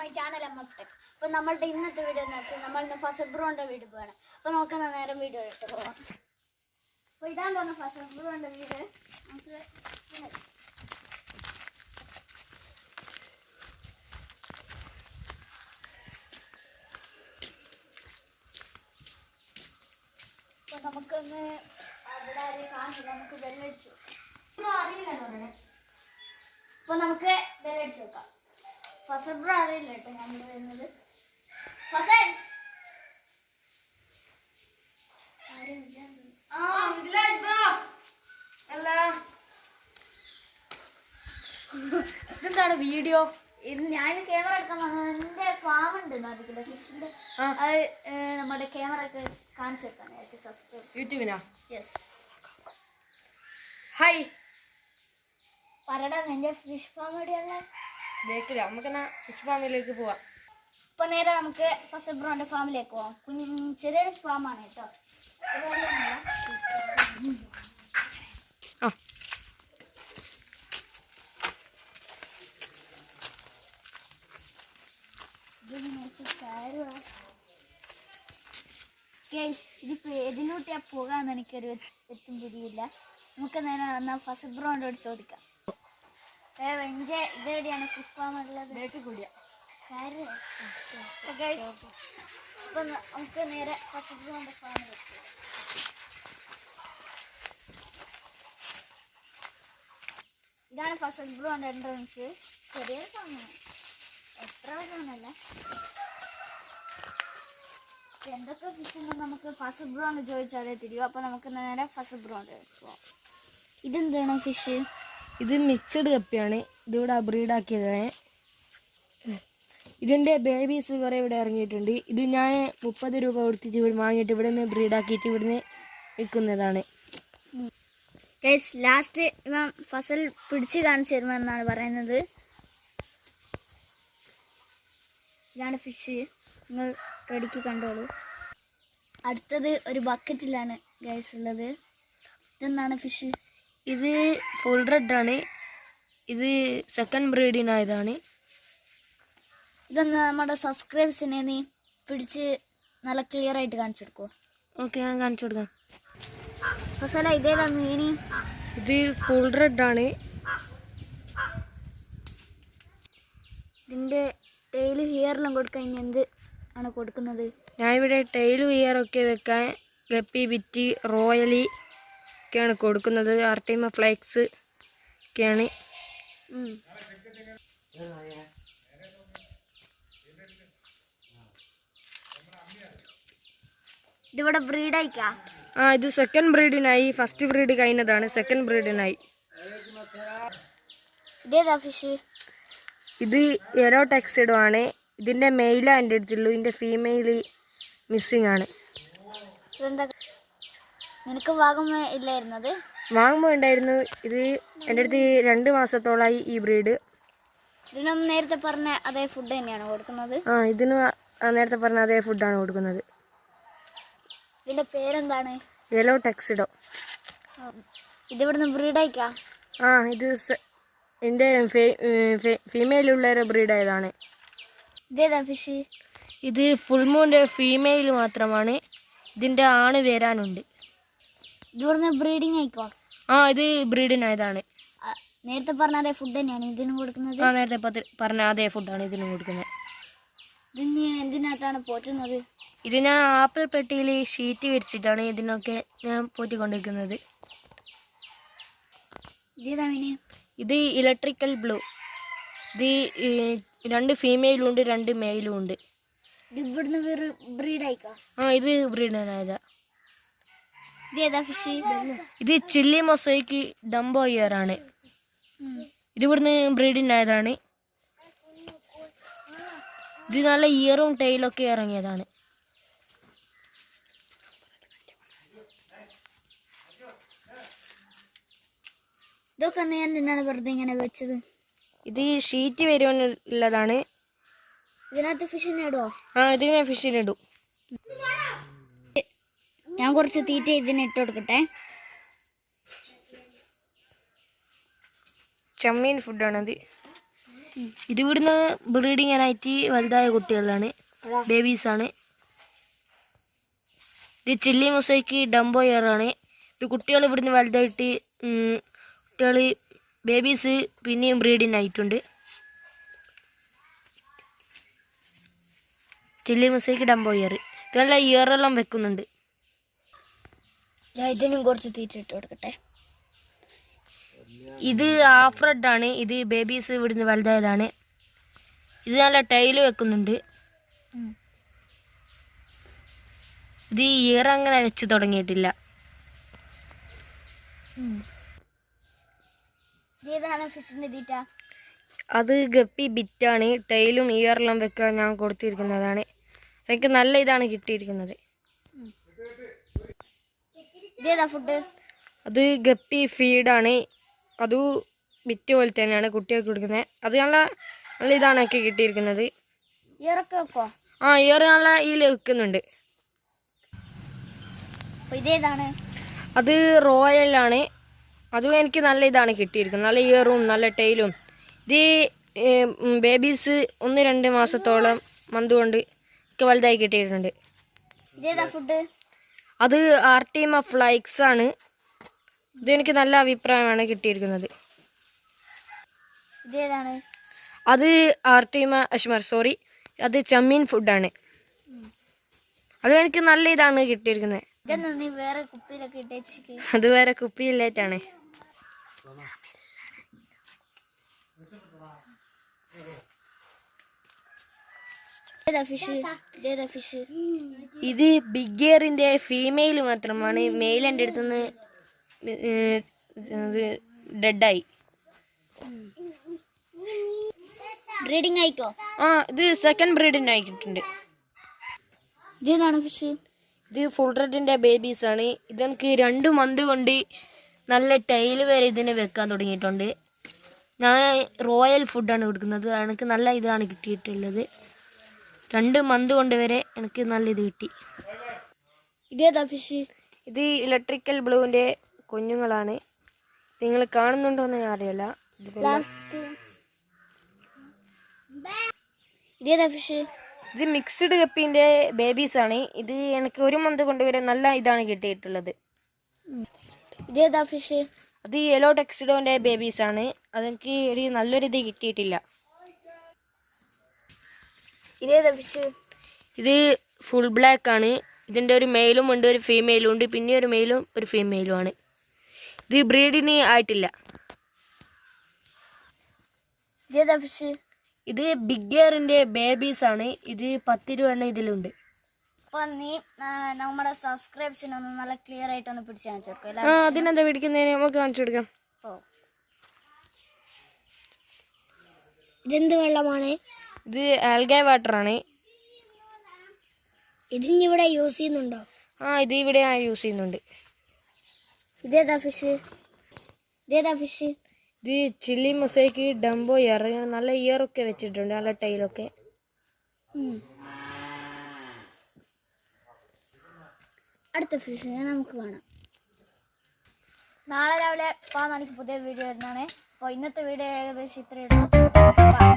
My channel MF Tech. അപ്പോൾ നമ്മളുടെ ഇന്നത്തെ വീഡിയോ എന്ന് വെച്ചാൽ നമ്മളിന്ന് ഫസൽ ബ്രോന്റെ വീട് പോവാണ്. അപ്പോൾ നമുക്ക് നേരെ വീഡിയോ ഇട്ട് പോവാം. അപ്പോൾ ഇതാണ് തോന്നുന്നു ഫസൽ ബ്രോന്റെ വീട്. നമുക്ക് അപ്പോൾ നമുക്കൊന്ന് അവിടെ കാണില്ല, നമുക്ക് ബെല്ലടിച്ചു അറിയില്ലെന്ന് പറയണേ. അപ്പോൾ നമുക്ക് ബെല്ലടിച്ച് വെക്കാം. ഫസൽ ബ്രോ അറിയില്ല കേട്ടോ നമ്മൾ വരുന്നത്. ഫസൽ ഇതെന്താണ് വീഡിയോ? ഇത് ഞാൻ ക്യാമറ എടുക്കാൻ വന്നത്. എൻ്റെ ഫാം ഉണ്ട് നദിക്കില്ല ഫിഷിൻ്റെ. അത് നമ്മുടെ ക്യാമറ ഒക്കെ കാണിച്ചു വെക്കാൻ സബ്സ്ക്രൈബ് യൂട്യൂബിനാ? യെസ്. ഹായ് പറടാ എൻ്റെ ഫിഷ് ഫാം എവിടെയുള്ള ബേക്കില്ല. നമുക്കെന്നാ ഫിഷ് ഫാമിലേക്ക് പോവാം. ഇപ്പൊ നേരെ നമുക്ക് ഫസൽ ബ്രോന്റെ ഫാമിലേക്ക് പോവാം. ചെറിയൊരു ഫാമാണ് കേട്ടോ. ഇതിപ്പോ ഏതിലൂട്ടിയാ പോകാന്ന് എനിക്കൊരു എത്തും പിടിയില്ല. നമുക്ക് നേരെ എന്നാൽ ഫസൽ ബ്രോനോട് ചോദിക്കാം. ഇതെവിടെയാണ് ഫിഷ് ഫാം ഉള്ളത്? അപ്പൊ നമുക്ക് നേരെ ഫസൽ ബ്രോന്റെ ഫാമിലെത്തി. ഇതാണ് ഫസൽ ബ്രോന്റെ എൻട്രൻസ്. ചെറിയൊരു ഫാമാണ്, എത്ര വലുതൊന്നുമല്ല. എന്തൊക്കെ ഫിഷ് ഉണ്ടെന്ന് നമുക്ക് ഫസൽ ബ്രോന്ന് ചോദിച്ചാലേ തിരിയും. അപ്പൊ നമുക്ക് നേരെ ഫസൽ ബ്രോന്റെ പോവാം. ഇതെന്താണ് ഫിഷ്? ഇത് മിക്സഡ് കപ്പിയാണ്. ഇതിവിടെ ബ്രീഡാക്കിയതാണ്. ഇതിൻ്റെ ബേബീസ് കുറേ ഇവിടെ ഇറങ്ങിയിട്ടുണ്ട്. ഇത് ഞാൻ 30 രൂപ കൊടുത്തിട്ട് ഇവിടെ വാങ്ങിയിട്ട് ഇവിടെ നിന്ന് ബ്രീഡാക്കിയിട്ട് ഇവിടുന്ന് വിൽക്കുന്നതാണ്. ലാസ്റ്റ് ഇവൻ ഫസൽ പിടിച്ച് കാണിച്ചു തരുമെന്നാണ് പറയുന്നത്. ഇതാണ് ഫിഷ്, നിങ്ങൾ റെഡിക്ക് കണ്ടോളൂ. അടുത്തത് ഒരു ബക്കറ്റിലാണ് ഗൈസ് ഉള്ളത്. ഇതെന്താണ് ഫിഷ്? ഇത് ഫുൾ റെഡ് ആണ്. ഇത് സെക്കൻഡ് ബ്രീഡിനായതാണ്. ഇതൊന്ന് നമ്മുടെ സബ്സ്ക്രൈബേഴ്സിനെ നീ പിടിച്ച് നല്ല ക്ലിയർ ആയിട്ട് കാണിച്ചു കൊടുക്കുമോ? ഓക്കെ, ഞാൻ കാണിച്ചു കൊടുക്കാം. ഫസല ഇതേതാ മീനി? ഇത് ഫുൾ റെഡ് ആണ്. ഇതിൻ്റെ ടെയിൽ ഹിയറിലും കൊടുക്കാൻ ഇനി എന്ത് ആണ് കൊടുക്കുന്നത്? ഞാൻ ഇവിടെ ടെയിലും ഹിയറൊക്കെ വെക്കാൻ ഗപ്പി, ബിറ്റി, റോയലി ഒക്കെയാണ് കൊടുക്കുന്നത്. ആർട്ടിമ ഫ്ലേക്സ് ഒക്കെയാണ്. ഇതിവിടെ ബ്രീഡായിക്കാ? ഇത് സെക്കൻഡ് ബ്രീഡിനായി. ഫസ്റ്റ് ബ്രീഡ് കഴിഞ്ഞതാണ്, സെക്കൻഡ് ബ്രീഡിനായി. ഇതേതാ ഫിഷ്? ഇത് യെല്ലോ ടെക്സിഡോ ആണ്. ഇതിൻ്റെ മെയിലാ എൻ്റെ അടുത്തുള്ളൂ, ഇതിൻ്റെ ഫീമെയിൽ മിസ്സിങ് ആണ്. ഇതെന്താ നിനക്ക് വാങ്ങുമ്പോൾ ഇല്ലായിരുന്നത്? വാങ്ങുമ്പോൾ ഉണ്ടായിരുന്നു. ഇത് എൻ്റെ അടുത്ത് 2 മാസത്തോളമായി ഈ ബ്രീഡ്. ഇതിനും നേരത്തെ പറഞ്ഞ അതേ ഫുഡ് തന്നെയാണ് കൊടുക്കുന്നത്? ഇതിന് നേരത്തെ പറഞ്ഞ അതേ ഫുഡാണ് കൊടുക്കുന്നത്. ഇതിൻ്റെ പേരെന്താണ്? Yellow tuxedo. ഇതിവിടുന്ന് ബ്രീഡായിക്കാ? ഇത് എൻ്റെ ഫീമെയിലുള്ളൊരു ബ്രീഡായതാണ്. ഇതേതാ ഫിഷ്? ഇത് ഫുൾ മൂൻ്റെ ഫീമെയിൽ മാത്രമാണ്. ഇതിൻ്റെ ആണ് വരാനുണ്ട്. ഇതിവിടുന്ന് ബ്രീഡിങ് ആയിക്കോ? ഇത് ബ്രീഡിനായതാണ്. നേരത്തെ പറഞ്ഞ അതേ ഫുഡ് തന്നെയാണ് ഇതിന് കൊടുക്കുന്നത്? നേരത്തെ പറഞ്ഞ അതേ ഫുഡാണ് ഇതിനും കൊടുക്കുന്നത്. ഇതിന് എന്തിനകത്താണ് പോറ്റുന്നത്? ഇത് ഞാൻ ആപ്പിൾ പെട്ടിയിൽ ഷീറ്റ് വിരിച്ചിട്ടാണ് ഇതിനൊക്കെ ഞാൻ പോറ്റിക്കൊണ്ടിരിക്കുന്നത്. ഇതേതാ മീന്? ഇത് ഇലക്ട്രിക്കൽ ബ്ലൂ. ഇത് 2 ഫീമെയിലും ഉണ്ട്, 2 മെയിലും ഉണ്ട്. ഇത് ഇവിടുന്ന് ബ്രീഡായിക്കാ? ഇത് ബ്രീഡായതാ. ഇതേതാ ഫിഷ്? ഇത് ചില്ലി മൊസൈക്ക് ഡംബോ ഇയർ ആണ്. ഇത് ഇവിടുന്ന് ബ്രീഡിനായതാണ്. ഇത് നല്ല ഇയറും ടെയിലൊക്കെ ഇറങ്ങിയതാണ്. ഇതൊക്കെ ഞാൻ എന്തിനാണ് വെറുതെ ഇങ്ങനെ വെച്ചത്? ഇത് ഷീറ്റ് വരുവാനുള്ളതാണ്. ഇതിനകത്ത് ഫിഷിനെ ഇടുമോ? ഇതിന് ഞാൻ ഫിഷിനിടും. ഞാൻ കുറച്ച് തീറ്റ ഇതിന് ഇട്ട് കൊടുക്കട്ടെ. ചെമ്മീൻ ഫുഡാണത്. ഇത് ഇവിടുന്ന് ബ്രീഡിങ്ങിനായിട്ട് വലുതായ കുട്ടികളാണ്, ബേബീസാണ്. ഇത് ചില്ലി മൊസൈക്ക് ഡംബോ ഇയറാണ്. ഇത് കുട്ടികൾ ഇവിടുന്ന് വലുതായിട്ട് കുട്ടികൾ ബേബീസ് പിന്നെയും ബ്രീഡിനായിട്ടുണ്ട്. ചില്ലി മൊസൈക്ക് ഡംബോ ഇയർ ഇതെല്ലാം ഇയറെല്ലാം വെക്കുന്നുണ്ട്. ഞാൻ ഇതിനും കുറച്ച് തീറ്റ ഇട്ട് കൊടുക്കട്ടെ. ഇത് ഹാഫ് റെഡ് ആണ്. ഇത് ബേബീസ് ഇവിടുന്ന് വലുതായതാണ്. ഇത് നല്ല ടൈല് വെക്കുന്നുണ്ട്. ഇത് ഇയർ അങ്ങനെ വെച്ച് തുടങ്ങിയിട്ടില്ല. ഏതാണ് ഫിഷിന്റെ തീറ്റ? അത് ഗപ്പി ബിറ്റാണ്. ടൈലും ഇയറെല്ലാം വെക്കാൻ ഞാൻ കൊടുത്തിരിക്കുന്നതാണ്. എനിക്ക് നല്ല ഇതാണ് കിട്ടിയിരിക്കുന്നത്. ഇതേതാ ഫുഡ്? അത് ഗപ്പി ഫീഡാണ്. അത് ബിറ്റ് പോലെ തന്നെയാണ് കുട്ടികൾക്ക് കൊടുക്കുന്നത്. അത് നല്ല നല്ല ഇതാണ് എനിക്ക് കിട്ടിയിരിക്കുന്നത്. ഇയറൊക്കെ വെക്കോ? ആ, ഇയർ നല്ല ഇതിൽ വെക്കുന്നുണ്ട്. ഇതേതാണ്? അത് റോയലാണ്. അതും എനിക്ക് നല്ല ഇതാണ് കിട്ടിയിരിക്കുന്നത്. നല്ല ഇയറും നല്ല ടൈലും. ഇത് ബേബീസ് 1-2 മാസത്തോളം മന്ത് കൊണ്ട് ഒക്കെ വലുതായി കിട്ടിയിട്ടുണ്ട്. ഇതേതാ ഫുഡ്? അത് ആർട്ടീമ ഫ്ലൈക്സ് ആണ്. ഇതെനിക്ക് നല്ല അഭിപ്രായമാണ് കിട്ടിയിരിക്കുന്നത്. ഇതേതാണ്? അത് ആർട്ടീമ അഷ്മർ, സോറി, അത് ചെമ്മീൻ ഫുഡാണ്. അത് എനിക്ക് നല്ല ഇതാണ് കിട്ടിയിരിക്കുന്നത്. ഇതൊന്നും നീ വേറെ കുപ്പിയിലൊക്കെ ഇട്ടേക്ക്. അത് വേറെ കുപ്പിയില്ലേറ്റാണ്. ഫിഷ് ഇത് ബിഗ് ഇയറിന്റെ ഫീമെയിൽ മാത്രമാണ്. മെയിൽ എൻ്റെ അടുത്തുനിന്ന് ഡെഡായി. ബ്രീഡിംഗ് ആയിക്കോ? ആ, ഇത് സെക്കൻഡ് ബ്രീഡിന് ആക്കിയിട്ടുണ്ട്. ഇതേതാണ് ഫിഷ്? ഇത് ഫുൾ റെഡിന്റെ ബേബീസ് ആണ്. ഇതെനിക്ക് 2 മന്ത് കൊണ്ട് നല്ല ടൈല് വരെ ഇതിന് വെക്കാൻ തുടങ്ങിയിട്ടുണ്ട്. ഞാൻ റോയൽ ഫുഡാണ് കൊടുക്കുന്നത്. എനിക്ക് നല്ല ഇതാണ് കിട്ടിയിട്ടുള്ളത്. 2 മന്ത് കൊണ്ട് വരെ എനിക്ക് നല്ല ഇത് കിട്ടി. ഇതേതാ ഫിഷ്? ഇത് ഇലക്ട്രിക്കൽ ബ്ലൂവിൻ്റെ കുഞ്ഞുങ്ങളാണ്. നിങ്ങൾ കാണുന്നുണ്ടോ എന്ന് ഞാൻ അറിയില്ല. ഇതേതാ ഫിഷ്? ഇത് മിക്സ്ഡ് ഗപ്പീൻ്റെ ബേബീസാണ്. ഇത് എനിക്ക് 1 മന്ത് കൊണ്ട് വരെ നല്ല ഇതാണ് കിട്ടിയിട്ടുള്ളത്. ഇതേതാ ഫിഷ്? അത് യെല്ലോ ടെക്സിഡോൻ്റെ ബേബീസാണ്. അതെനിക്ക് ഒരു നല്ലൊരു ഇത് കിട്ടിയിട്ടില്ല. ഇതേതാ ഫിഷ്? ഇത് ഫുൾ ബ്ലാക്ക് ആണ്. ഇതിൻ്റെ ഒരു മെയിലും ഉണ്ട്, ഒരു ഫീമെയിലും ഉണ്ട്. പിന്നെ ഒരു മെയിലും ഒരു ഫീമെയിലും ആണ്. ഇത് ബ്രീഡിന് ആയിട്ടില്ല. ഇതേതാ ഫിഷ്? ഇത് ബിഗ് ഇയറിൻ്റെ ബേബീസാണ്. ഇത് 10 രൂപ ഇതിലുണ്ട്. അപ്പൊ നീ നമ്മുടെ സബ്സ്ക്രൈബ്സിനൊന്ന് നല്ല ക്ലിയർ ആയിട്ടൊന്ന് പിടിച്ച് കാണിച്ചു കൊടുക്കും. ആ, അതിനെന്താ പിടിക്കുന്നതിന് നമുക്ക് കാണിച്ചു കൊടുക്കാം. ഇതെന്ത് വെള്ളമാണ്? ഇത് ആൽഗ വാട്ടറാണ്. ഇതിവിടെ യൂസ് ചെയ്യുന്നുണ്ടോ? ആ, ഇത് ഇവിടെ യൂസ് ചെയ്യുന്നുണ്ട്. ഇതേതാ ഫിഷ്? ഇതേതാ ഫിഷ്? ഇത് ചില്ലി മൊസൈക്ക് ഡംബോ ഇയർ. നല്ല ഇയറൊക്കെ വെച്ചിട്ടുണ്ട്, നല്ല ടൈലൊക്കെ. അടുത്ത ഫിഷിനെ നമുക്ക് കാണാം. നാളെ രാവിലെ 10 മണിക്ക് പുതിയ വീഡിയോ വരുന്നതാണ്. അപ്പോൾ ഇന്നത്തെ വീഡിയോ ഏകദേശം ഇത്രയേ ഉള്ളൂ.